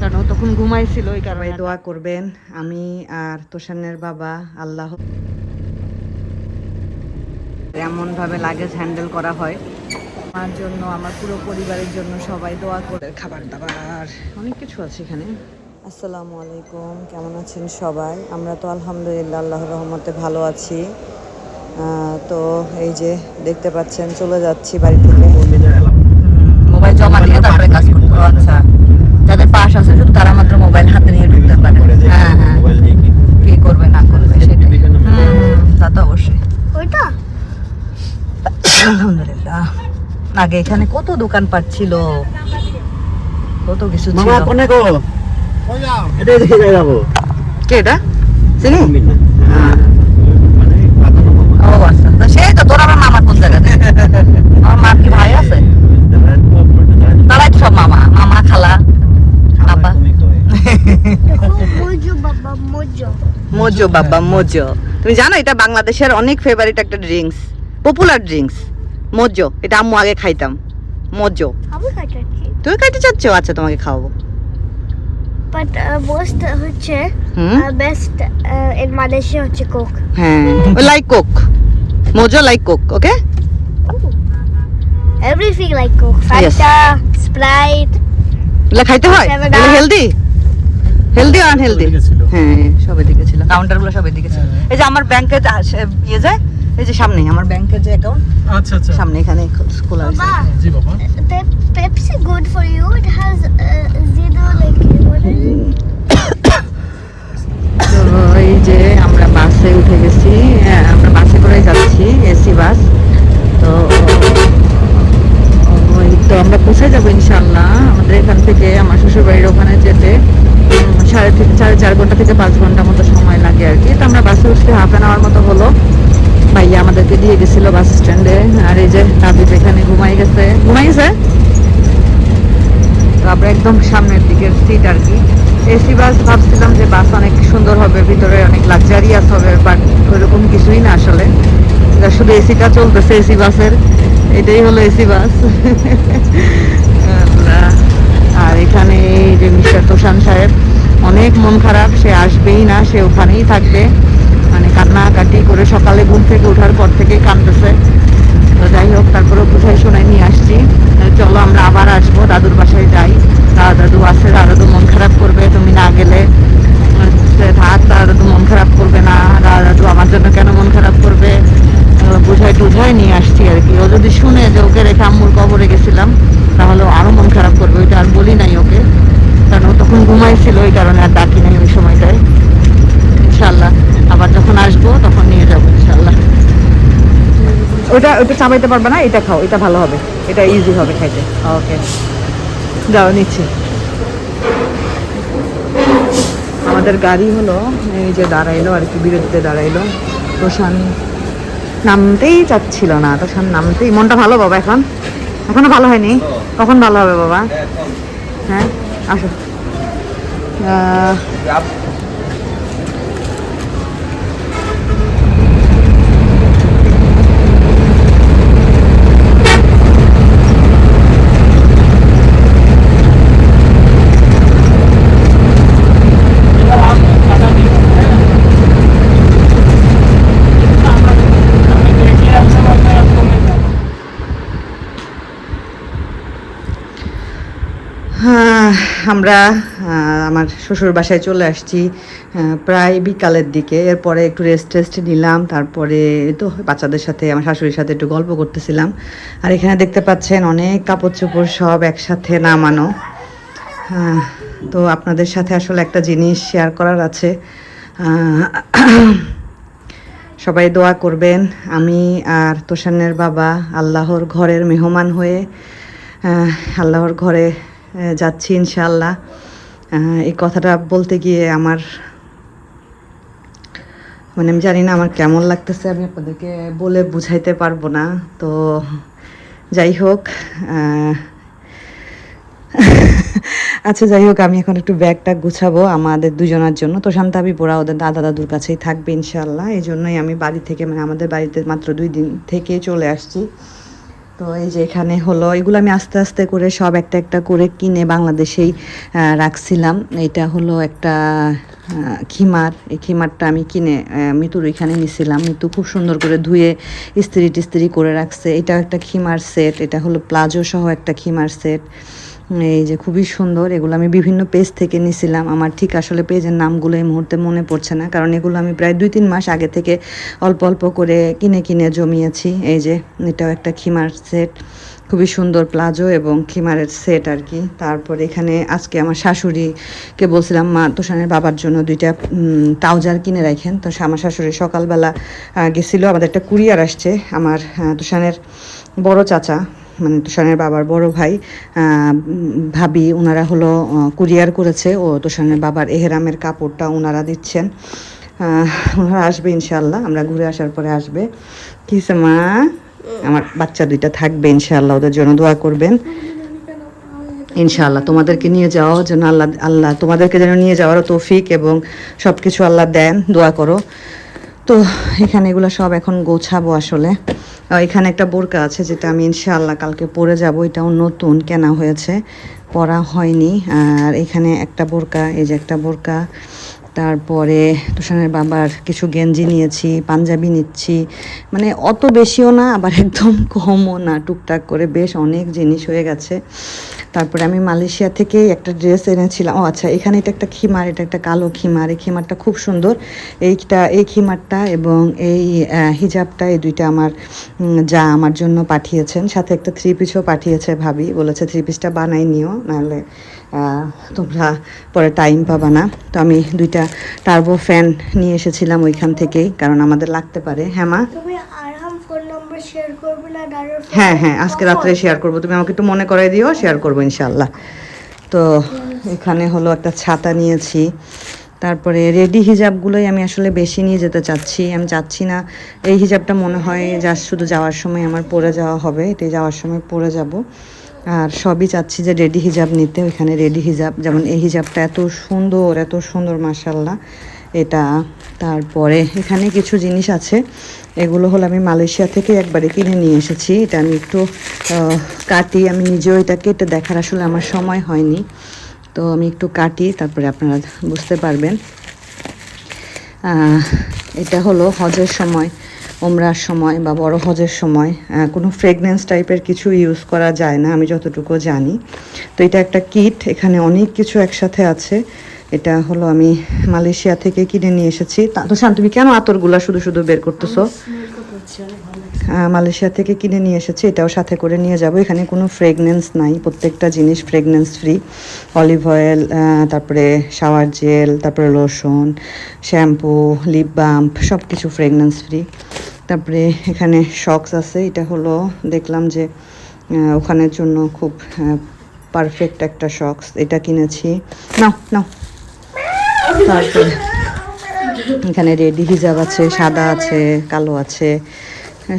কারণ ও তখন ঘুমাইছিল ওই কারণে। দোয়া করবেন আমি আর তোষানের বাবা আল্লাহ এমনভাবে লাগেজ হ্যান্ডেল করা হয় আমার জন্য, আমার পুরো পরিবারের জন্য সবাই দোয়া করে। খাবার দাবার অনেক কিছু আছে এখানে। আসসালামু আলাইকুম, কেমন আছেন সবাই? আমরা তো আলহামদুলিল্লাহ আল্লাহর রহমতে ভালো আছি। তো এই যে দেখতে পাচ্ছেন চলে যাচ্ছি বাড়ি থেকে। মোবাইল জমা দিয়ে তারপরে কাজ করতে। আচ্ছা, যাদের পাশ আছে শুধু তারা মাত্র মোবাইল হাতে নিয়ে ঢুকতে পারে। হ্যাঁ হ্যাঁ, কি করবে না করবে সেটাই। তা তো অবশ্যই। ওইটা আলহামদুলিল্লাহ। আগে এখানে কত দোকানপাট ছিল, কত কিছু ছিল। কে এটা চিনি? ও আচ্ছা, তো সেই তো তোর আমার মামা কোন জায়গাতে? আমার মার কি ভাই আছে? তারাই তো সব মামা, মামা খালা বাবা। মোজো বাবা মোজো। তুমি জানো এটা বাংলাদেশের অনেক ফেভারিট একটা ড্রিঙ্কস, পপুলার ড্রিঙ্কস মোজো। এটা আম্মু আগে খাইতাম মোজো। তুমি খাইতে চাচ্ছ? আচ্ছা তোমাকে খাওয়াবো। বাট মোস্ট হচ্ছে বেস্ট ইন মালয়েশিয়া হচ্ছে কোক। হ্যাঁ, like coke, Mojo like coke. Okay, everything like coke, Fanta, Sprite. এগুলো খাইতে হয়? এগুলো হেলদি, হেলদি আর আনহেলদি। হ্যাঁ, সব এদিকে ছিল, কাউন্টারগুলো সব এদিকে ছিল। এই যে আমার ব্যাংকের ইয়ে যায়, এই যে সামনে আমার ব্যাংকের যে অ্যাকাউন্ট, আচ্ছা আচ্ছা, সামনে এখানে খোলা আছে। জি বাবা, Pepsi good for you. It has zero like what is it? তো এই যে আমরা বাসে উঠে গেছি, আমরা বাসে করে যাচ্ছি, এসি বাস। তো ওই তো আমরা পৌঁছে যাবো ইনশাল্লাহ। আমাদের এখান থেকে আমার শ্বশুর বাড়ির ওখানে যেতে 4.5 ঘন্টা থেকে 5 ঘন্টা মতো সময় লাগে আর কি। তো আমরা বাসে উঠতে হাফ অ্যান আওয়ার মতো হলো। ভাইয়া আমাদেরকে দিয়ে গেছিল বাস স্ট্যান্ডে। আর এই যে তাবিব এখানে ঘুমাই গেছে। তো আমরা একদম সামনের দিকের সিট আর কি। এসি বাস ভাবছিলাম যে বাস অনেক সুন্দর হবে, ভিতরে অনেক লাক্সারিয়াস হবে, বাট ওইরকম কিছুই না আসলে। শুধু এসিটা চলতেছে এসি বাসের, এটাই হলো এসি বাস। আর এখানে এই যে মিস্টার তোষান সাহেব, অনেক মন খারাপ, সে আসবেই না, সে ওখানেই থাকবে। মানে কান্নাকাটি করে সকালে ঘুম থেকে ওঠার পর থেকেই কাঁদতেছে। তো যাই হোক, তারপরেও বুঝাই শোনাই নিয়ে আসছি, চলো আমরা আবার আসবো, দাদুর বাসায় যাই। দাদু আছে, দাদু মন খারাপ করবে তুমি না গেলে। থাক, দাদু মন খারাপ করবে না, দাদু আমার জন্য কেন মন খারাপ করবে? বুঝাই টুঝাই নিয়ে আসছি আর কি। ও যদি শুনে যে ওকে রেখে আম্মুর কবরে গেছিলাম, তাহলে ও আরো মন খারাপ করবে। ওইটা আর বলি নাই ওকে, কারণ ও তখন ঘুমাইছিল, ওই কারণে আর ডাকি নাই ওই সময়টায়। ইনশাল্লাহ আবার যখন আসবো তখন নিয়ে যাবো ইনশাল্লাহ। ওটা চাবাইতে পারবে না, এটা খাও, এটা ভালো হবে, এটা ইজি হবে খাইতে। ওকে, যাও নিচ্ছি। আমাদের গাড়ি হলো এই যে দাঁড়াইলো আর কি, বিরতিতে দাঁড়াইলো। তোষান নামতেই চাচ্ছিল না, তোষান নামতেই। মনটা ভালো বাবা এখন? এখনো ভালো হয়নি? কখন ভালো হবে বাবা? হ্যাঁ আসো। আমরা আমার শ্বশুর বাসায় চলে আসছি প্রায় বিকালের দিকে। এরপরে একটু রেস্ট নিলাম, তারপরে তো বাচ্চাদের সাথে আমার শাশুড়ির সাথে একটু গল্প করতেছিলাম। আর এখানে দেখতে পাচ্ছেন অনেক কাপড় চোপড় সব একসাথে নামানো। তো আপনাদের সাথে আসলে একটা জিনিস শেয়ার করার আছে। সবাই দোয়া করবেন আমি আর তোষানের বাবা আল্লাহর ঘরের মেহমান হয়ে আল্লাহর ঘরে যাচ্ছি ইনশাআল্লাহ। এই কথাটা বলতে গিয়ে আমার মানে আমি জানি না আমার কেমন লাগতেছে, আমি আপনাদেরকে বলে বুঝাইতে পারবো না। তো যাই হোক, আচ্ছা যাই হোক, আমি এখন একটু ব্যাগটা গুছাবো আমাদের দুজনের জন্য। তো শান্তাবি পোড়া ওদের দাদা দাদুর কাছেই থাকবে ইনশাআল্লাহ। এই জন্যই আমি বাড়ি থেকে, মানে আমাদের বাড়িতে মাত্র 2 দিন থেকে চলে আসছি। তো তো এই যে এখানে হলো এগুলো আমি আস্তে আস্তে করে সব একটা একটা করে কিনে বাংলাদেশেই রাখছিলাম। এটা হলো একটা খিমার, এই খিমারটা আমি কিনে মিতুর এখানে নিছিলাম। মিতু খুব সুন্দর করে ধুয়ে ইস্ত্রি টিস্ত্রি করে রাখছে। এটা একটা খিমার সেট, এটা হলো প্লাজো সহ একটা খিমার সেট। এই যে খুবই সুন্দর, এগুলো আমি বিভিন্ন পেজ থেকে নিছিলাম। আমার ঠিক আসলে পেজের নামগুলো এই মুহূর্তে মনে পড়ছে না, কারণ এগুলো আমি প্রায় 2-3 মাস আগে থেকে অল্প অল্প করে কিনে কিনে জমিয়েছি। এই যে এটাও একটা খিমার সেট, খুবই সুন্দর প্লাজো এবং খিমারের সেট আর কি। তারপর এখানে আজকে আমার শাশুড়িকে বলছিলাম মা তোষানের বাবার জন্য 2টা ট্রাউজার কিনে রাখেন। তো আমার শাশুড়ি সকালবেলা গেছিলো, আমাদের একটা কুরিয়ার আসছে। আমার তোষানের বড় চাচা মানে তোষানের বাবার বড় ভাই ভাবি ওনারা হলো কুরিয়ার করেছে, ও তোষানের বাবার এহরামের কাপড়টা ওনারা দিচ্ছেন। ওনারা আসবে ইনশাল্লাহ, আমরা ঘুরে আসার পরে আসবে। কিসে মা, আমার বাচ্চা 2টা থাকবে ইনশাল্লাহ, ওদের জন্য দোয়া করবেন ইনশাআল্লাহ। তোমাদেরকে নিয়ে যাওয়ার জন্য আল্লাহ তোমাদেরকে যেন নিয়ে যাওয়ার তৌফিক এবং সব কিছু আল্লাহ দেন, দোয়া করো। তো এখানে এগুলো সব এখন গোছাবো আসলে। এখানে একটা বোরকা আছে যেটা আমি ইনশাআল্লাহ কালকে পরে যাব, এটাও নতুন কেনা হয়েছে, পরা হয়নি। আর এখানে একটা বোরকা, এই যে একটা বোরকা। তারপরে তোষানের বাবার কিছু গেঞ্জি নিয়েছি, পাঞ্জাবি নিচ্ছি, মানে অত বেশিও না আবার একদম কমও না, টুকটাক করে বেশ অনেক জিনিস হয়ে গেছে। তারপরে আমি মালয়েশিয়া থেকেই একটা ড্রেস এনেছিলাম। ও আচ্ছা, এখানে এটা একটা খিমার, এটা একটা কালো খিমার। এই খিমারটা খুব সুন্দর। এই খিমারটা এবং এই হিজাবটা, এই 2টা আমার যা আমার জন্য পাঠিয়েছেন। সাথে একটা 3 পিসও পাঠিয়েছে ভাবি, বলেছে 3 পিসটা বানাই নিও, নাহলে তোমরা পরে টাইম পাবা না। তো আমি 2টা টার্বো ফ্যান নিয়ে এসেছিলাম ওইখান থেকেই, কারণ আমাদের লাগতে পারে। হ্যাঁ মা, তুমি আরহাম ফোন নাম্বার শেয়ার করবে না দাদার? হ্যাঁ হ্যাঁ, আজকে রাত্রে শেয়ার করবো, তুমি আমাকে একটু মনে করাই দিও, শেয়ার করবো ইনশাল্লাহ। তো এখানে হলো একটা ছাতা নিয়েছি। তারপরে রেডি হিজাবগুলোই আমি আসলে বেশি নিয়ে যেতে চাচ্ছি। আমি চাচ্ছি না, এই হিজাবটা মনে হয় যা শুধু যাওয়ার সময় আমার পরে যাওয়া হবে, এটাই যাওয়ার সময় পরে যাব। আর সবই চাচ্ছি যে রেডি হিজাব নিতে। ওইখানে রেডি হিজাব, যেমন এই হিজাবটা এত সুন্দর মাশাআল্লাহ এটা। তারপরে এখানে কিছু জিনিস আছে, এগুলো হলো আমি মালয়েশিয়া থেকে একবারে কিনে নিয়ে এসেছি। এটা আমি একটু কাটি, আমি নিজেও এটা কেটে দেখার আসলে আমার সময় হয়নি, তো আমি একটু কাটি, তারপরে আপনারা বুঝতে পারবেন। এটা হলো হজের সময়, ওমরার সময় বা বড় হজের সময় কোনো ফ্রেগনেন্স টাইপের কিছু ইউজ করা যায় না, আমি যতটুকু জানি। তো এটা একটা কিট, এখানে অনেক কিছু একসাথে আছে। এটা হলো আমি মালয়েশিয়া থেকে কিনে নিয়ে এসেছি। তো শান্ত, তুমি কেন আতরগুলা শুধু শুধু বের করতেছো? মালয়েশিয়া থেকে কিনে নিয়ে এসেছি, এটাও সাথে করে নিয়ে যাব। এখানে কোনো ফ্রেগনেন্স নাই, প্রত্যেকটা জিনিস ফ্রেগনেন্স ফ্রি। অলিভ অয়েল, তারপরে শাওয়ার জেল, তারপরে লোশন, শ্যাম্পু, লিপ বাম, সব কিছু ফ্রেগনেন্স ফ্রি। তারপরে এখানে শক্স আছে, এটা হলো দেখলাম যে ওখানের জন্য খুব পারফেক্ট একটা শক্স, এটা কিনেছি। নাও নাও। তারপরে এখানে রেডি হিজাব আছে, সাদা আছে, কালো আছে,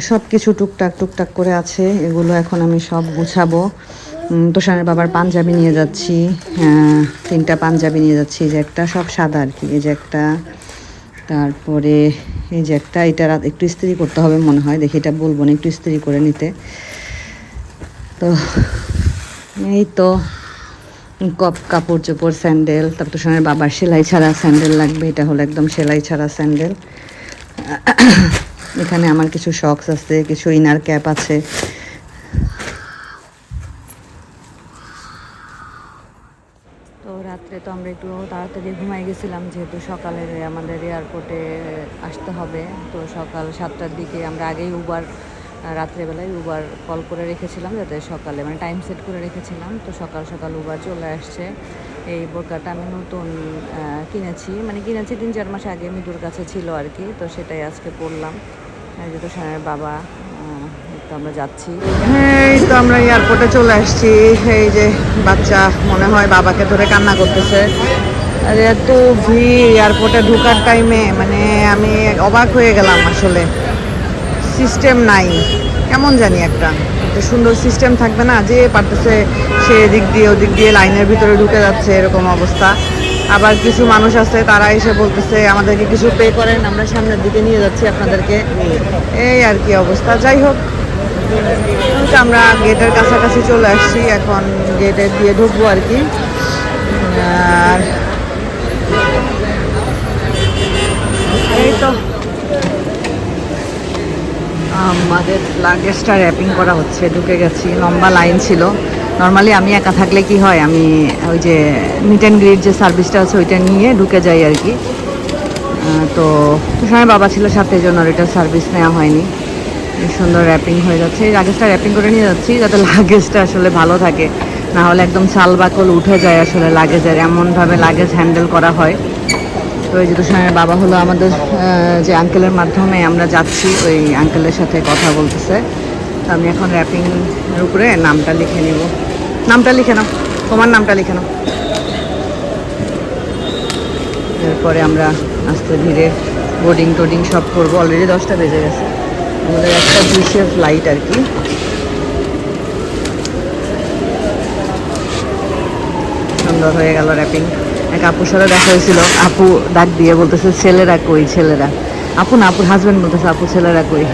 সব কিছু টুকটাক করে আছে। এগুলো এখন আমি সব গুছাবো। তোষানের বাবার পাঞ্জাবি নিয়ে যাচ্ছি, 3টা পাঞ্জাবি নিয়ে যাচ্ছি। এই যে একটা, সব সাদা আর কি, এই যে একটা, তারপরে এই যে একটা, এটা একটু ইস্ত্রি করতে হবে মনে হয়, দেখি এটা বলবো না, একটু ইস্ত্রি করে নিতে। তো এই তো কাপড় চোপড়, স্যান্ডেল, তারপর তোষানের বাবার সেলাই ছাড়া স্যান্ডেল লাগবে, এটা হলো একদম সেলাই ছাড়া স্যান্ডেল। এখানে আমার কিছু শক্স আছে, কিছু ইনার ক্যাপ আছে। তো রাত্রে তো আমরা একটু তাড়াতাড়ি ঘুমাই গেছিলাম, যেহেতু সকালে আমাদের এয়ারপোর্টে আসতে হবে। তো সকাল 7টার দিকে আমরা আগেই রাত্রেবেলায় উবার কল করে রেখেছিলাম, যাতে সকালে মানে টাইম সেট করে রেখেছিলাম। তো সকাল উবার চলে আসছে। এই বোরকাটা আমি নতুন কিনেছি 3-4 মাস আগে, মৃদুর কাছে ছিল আর কি। তো সেটাই আজকে পরলাম। এই তো সানের বাবা, তো আমরা যাচ্ছি। এই তো আমরা এয়ারপোর্টে চলে আসছি। এই যে বাচ্চা মনে হয় বাবাকে ধরে কান্না করতেছে। আর এত ভিড় এয়ারপোর্টে ঢোকার টাইমে, মানে আমি অবাক হয়ে গেলাম আসলে। সিস্টেম নাই, কেমন জানি একটা সুন্দর সিস্টেম থাকবে না, যে পারতেছে সে এদিক দিয়ে ওদিক দিয়ে লাইনের ভিতরে ঢুকে যাচ্ছে, এরকম অবস্থা। আবার কিছু মানুষ আছে, তারা এসে বলতেছে আমাদেরকে কিছু পে করেন, আমরা সামনের দিকে নিয়ে যাচ্ছি আপনাদেরকে, এই আর কি অবস্থা। যাই হোক, তো আমরা গেটের কাছাকাছি চলে আসছি, এখন গেটের দিয়ে ঢুকবো আর কি। আর এই তো আমাদের লাগেজটা র্যাপিং করা হচ্ছে, ঢুকে গেছি। লম্বা লাইন ছিল। নর্মালি আমি একা থাকলে কি হয়, আমি ওই যে মিট অ্যান্ড গ্রিট যে সার্ভিসটা আছে ওইটা নিয়ে ঢুকে যাই আর কি। তো সময় বাবা ছিল সাথে, জন্য এটা সার্ভিস নেওয়া হয়নি। সুন্দর র্যাপিং হয়ে যাচ্ছে, এই লাগেজটা র্যাপিং করে নিয়ে যাচ্ছি যাতে লাগেজটা আসলে ভালো থাকে, না হলে একদম চাল বাকল উঠে যায় আসলে লাগেজের, এমনভাবে লাগেজ হ্যান্ডেল করা হয়। তো এই যে তুষারের বাবা হলো আমাদের যে আঙ্কেলের মাধ্যমে আমরা যাচ্ছি, ওই আঙ্কেলের সাথে কথা বলতেছে। তো আমি এখন র্যাপিংয়ের উপরে নামটা লিখে নিব। নামটা লিখে নাও, তোমার নামটা লিখে নাও। এরপরে আমরা আস্তে ধীরে বোর্ডিং টোডিং সব করবো। অলরেডি 10টা বেজে গেছে, আমাদের একটা 2 ফ্লাইট আর কি। সুন্দর হয়ে গেল র্যাপিং। এক আপুর সাথে দেখা হয়েছিল, আপু ডাক দিয়ে বলতেছে ছেলেরা কই, ছেলেরা। আপু না, আপুর হাজব্যান্ড বলতেছে আপু ছেলেরা কই।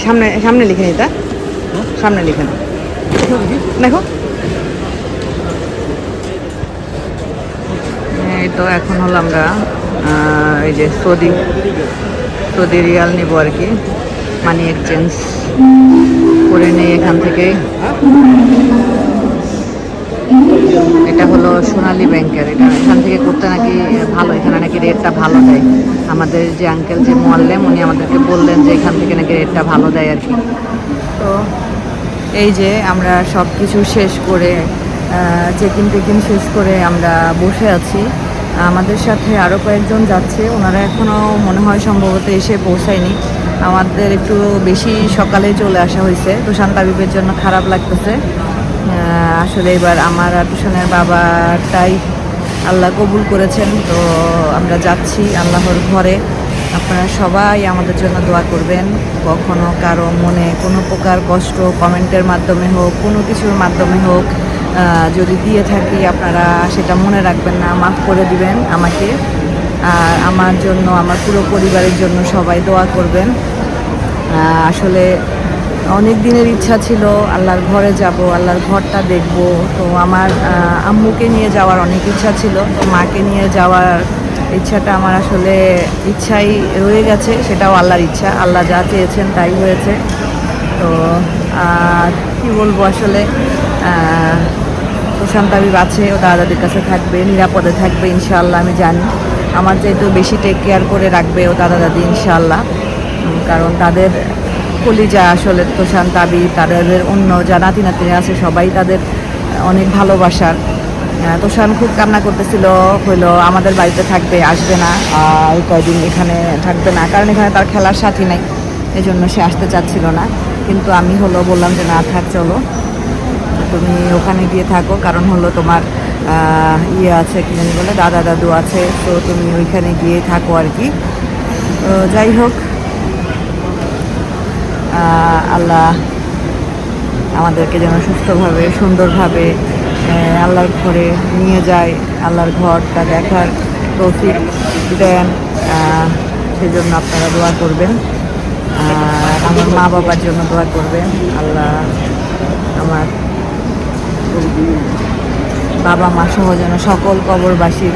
সামনে সামনে লিখে নিতা, সামনে লিখে না দেখো। এই তো এখন হলো আমরা এই যে সৌদি রিয়াল নিব আর কি, মানি এক্সচেঞ্জ করে নেই এখান থেকে। এটা হলো সোনালী ব্যাংকের, এটা এখান থেকে করতে নাকি ভালো, এখানে নাকি রেটটা ভালো দেয়। আমাদের যে আঙ্কেল যে মোয়াল্লেম, উনি আমাদেরকে বললেন যে এখান থেকে নাকি রেটটা ভালো দেয় আর কি। তো এই যে আমরা সব কিছু শেষ করে চেকিং টেকিং শেষ করে আমরা বসে আছি। আমাদের সাথে আরও কয়েকজন যাচ্ছে, ওনারা এখনও মনে হয় সম্ভবত এসে পৌঁছায়নি। আমাদের একটু বেশি সকালে চলে আসা হয়েছে, তুষান তাবিবের জন্য খারাপ লাগতেছে। আসলে এবার আমার আর তুষানের বাবাটাই আল্লাহ কবুল করেছেন। তো আমরা যাচ্ছি আল্লাহর ঘরে। আপনারা সবাই আমাদের জন্য দোয়া করবেন। কখনো কারো মনে কোনো প্রকার কষ্ট কমেন্টের মাধ্যমে হোক, কোনো কিছুর মাধ্যমে হোক যদি দিয়ে থাকি, আপনারা সেটা মনে রাখবেন না, মাফ করে দিবেন আমাকে। আর আমার জন্য, আমার পুরো পরিবারের জন্য সবাই দোয়া করবেন। আসলে অনেক দিনের ইচ্ছা ছিল আল্লাহর ঘরে যাব, আল্লাহর ঘরটা দেখব। তো আমার আম্মুকে নিয়ে যাওয়ার অনেক ইচ্ছা ছিল, তো মাকে নিয়ে যাওয়ার ইচ্ছাটা আমার আসলে ইচ্ছাই রয়ে গেছে, সেটাও আল্লাহর ইচ্ছা। আল্লাহ যা চেয়েছেন তাই হয়েছে। তো কি বলবো আসলে, তুষান তাবিব আছে, ও দাদাদের কাছে থাকবে, নিরাপদে থাকবে ইনশাআল্লাহ। আমি জানি আমার চাইতেও বেশি টেক কেয়ার করে রাখবে ও দাদা দাদি ইনশাআল্লাহ। কারণ তাদের কলিজা আসলে তুষান তাবিব, তাদের অন্য যা নাতি নাতিরা আছে সবাই তাদের অনেক ভালোবাসার। তুষান খুব কান্না করতেছিল, হইলো আমাদের বাড়িতে থাকবে, আসবে না, এই কয়দিন এখানে থাকবে না, কারণ এখানে তার খেলার সাথী নাই, এই জন্য সে আসতে চাচ্ছিল না। কিন্তু আমি বললাম যে না থাক, চলো তুমি ওখানে গিয়ে থাকো, কারণ হলো তোমার ইয়ে আছে, কি জানি বলে, দাদা দাদু আছে, তো তুমি ওইখানে গিয়ে থাকো আর কি। তো যাই হোক, আল্লাহ আমাদেরকে যেন সুস্থভাবে সুন্দরভাবে আল্লাহর ঘরে নিয়ে যায়, আল্লাহর ঘরটা দেখার তৌফিক দেন, সেজন্য আপনারা দোয়া করবেন। আর আমার মা বাবার জন্য দোয়া করবেন। আল্লাহ আমার বাবা মা সহ যেন সকল কবরবাসীর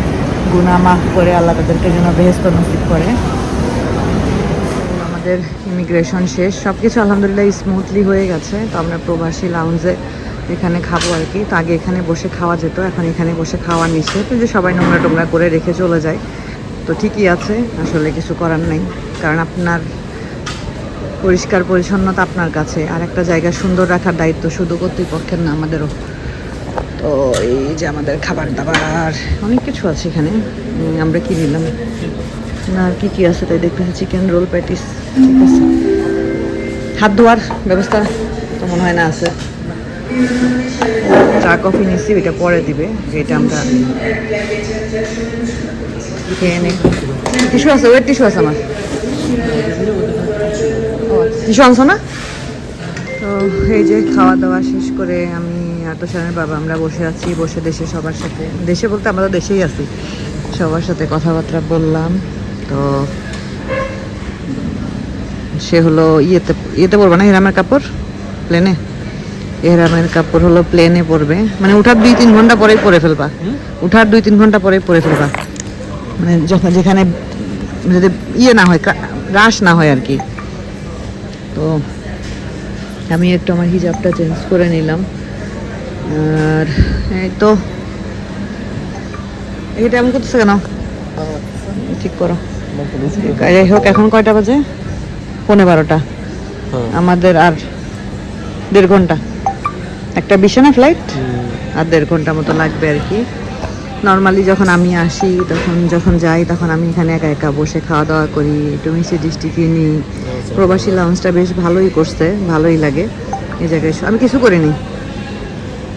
গুনাহ মাফ করে আল্লাহ তাদেরকে যেন বেহেশত নসিব করে। আমাদের ইমিগ্রেশন শেষ, সব কিছু আলহামদুলিল্লাহ স্মুথলি হয়ে গেছে। তো আমরা প্রবাসী লাউঞ্জে এখানে খাবো আর কি। তো আগে এখানে বসে খাওয়া যেত, এখন এখানে বসে খাওয়া নিষেধ, যে সবাই নোংরা টোংরা করে রেখে চলে যায়। তো ঠিকই আছে, আসলে কিছু করার নেই, কারণ আপনার পরিষ্কার পরিচ্ছন্নতা আপনার কাছে, আর একটা জায়গা সুন্দর রাখার দায়িত্ব শুধু কর্তৃপক্ষের না, আমাদেরও। তো এই যে আমাদের খাবার দাবার অনেক কিছু আছে এখানে। আমরা কি নিলাম না, আর কি আছে তাই দেখতেছি, চিকেন রোল, প্যাটিস, ঠিক আছে। হাত ধোয়ার ব্যবস্থা তো মনে হয় না আছে। চা কফি নিচ্ছি, ওইটা পরে দিবে, এটা আমরা খেয়ে নিই। টিস্যু আছে, ওয়েট টিস্যু আছে আমার, টিস্যু আনছো না? তো এই যে খাওয়া দাওয়া শেষ করে আমি আর তুষানের বাবা আমরা বসে আছি, বসে দেশে সবার সাথে, দেশে বলতে আমরা তো দেশেই আছি, সবার সাথে কথাবার্তা বললাম। তো সে হলো ইয়েতে পড়বে না, এহরামের কাপড় প্লেনে, এহরামের কাপড় হলো প্লেনে পরবে, মানে উঠার 2-3 ঘন্টা পরেই পরে ফেলবা, উঠার 2-3 ঘন্টা পরেই পরে ফেলবা, মানে যখন যেখানে যদি ইয়ে না হয়, রাশ না হয় আর কি। তো আমি একটু আমার হিজাবটা চেঞ্জ করে নিলাম, আর এই তো এটা এমন করতেছে কেন, ঠিক করো। যাই হোক, এখন কয়টা বাজে? 11:15। আমাদের আর 1.5 ঘন্টা, 1:20 না ফ্লাইট, আর 1.5 ঘন্টা মতো লাগবে আর কি। নর্মালি যখন আমি আসি, যখন যাই, তখন আমি এখানে একা একা বসে খাওয়া দাওয়া করি, একটু মিষ্টি টিষ্টি কিনি। প্রবাসী লাউঞ্জটা বেশ ভালোই করছে, ভালোই লাগে এই জায়গায়। আমি কিছু করিনি,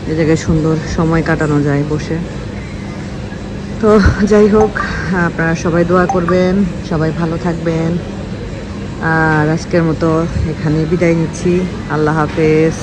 এই জায়গায় সুন্দর সময় কাটানো যায় বসে। তো যাই হোক, আপনারা সবাই দোয়া করবেন, সবাই ভালো থাকবেন, আর আজকের মতো এখানে বিদায় নিচ্ছি। আল্লাহ হাফেজ।